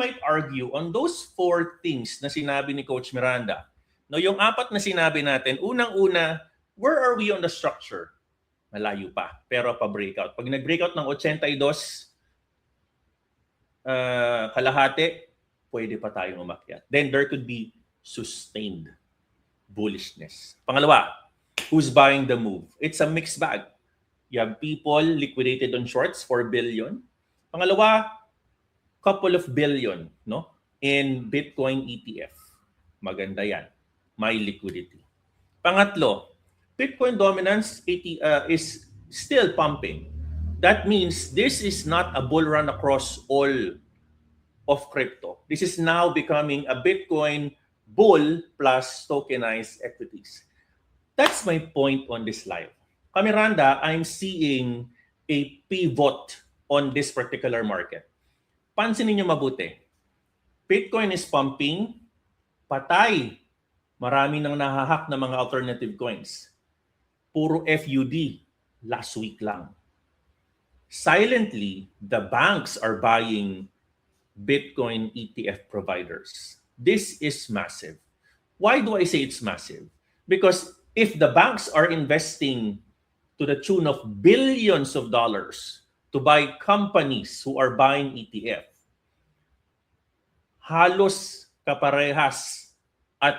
might argue on those 4 things na sinabi ni Coach Miranda. No, yung 4 na sinabi natin, unang-una, where are we on the structure? Malayo pa, pero pa-breakout. Pag nag-breakout ng 82, kalahati, pwede pa tayong umakyat. Then there could be sustained bullishness. Pangalawa, who's buying the move? It's a mixed bag. You have people liquidated on shorts, 4 billion. Pangalawa, couple of billion, no, in Bitcoin ETF. Maganda yan. May liquidity. Pangatlo, Bitcoin dominance is still pumping. That means this is not a bull run across all of crypto. This is now becoming a Bitcoin bull plus tokenized equities. That's my point on this live. Kamiranda, I'm seeing a pivot on this particular market. Pansinin niyo mabuti. Bitcoin is pumping, patay. Marami nang nahahack na mga alternative coins. Puro FUD last week lang. Silently, the banks are buying Bitcoin ETF providers. This is massive. Why do I say it's massive? Because if the banks are investing to the tune of billions of dollars to buy companies who are buying ETF, halos kaparehas at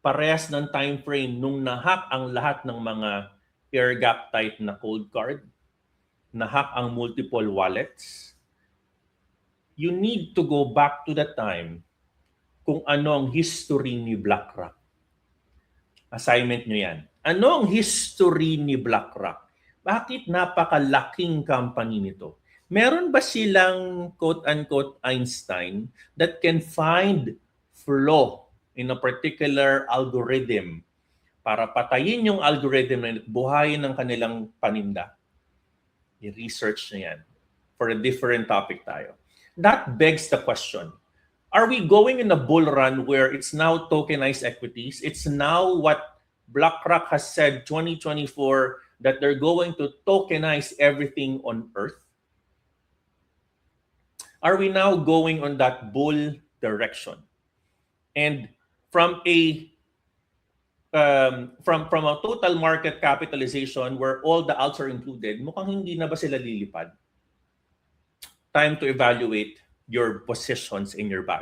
parehas ng time frame nung nahack ang lahat ng mga air gap type na cold card, nahack ang multiple wallets. You need to go back to the time kung ano ang history ni BlackRock. Assignment nyo yan. Ano ang history ni BlackRock? Bakit napakalaking company nito? Meron ba silang quote-unquote Einstein that can find flaw in a particular algorithm para patayin yung algorithm na buhayin ng kanilang paninda? I-research na yan. For a different topic tayo. That begs the question. Are we going in a bull run where it's now tokenized equities? It's now what BlackRock has said 2024 that they're going to tokenize everything on Earth? Are we now going on that bull direction? And from a total market capitalization where all the alts are included, mukhang hindi na ba sila lilipad? Time to evaluate your positions in your bag.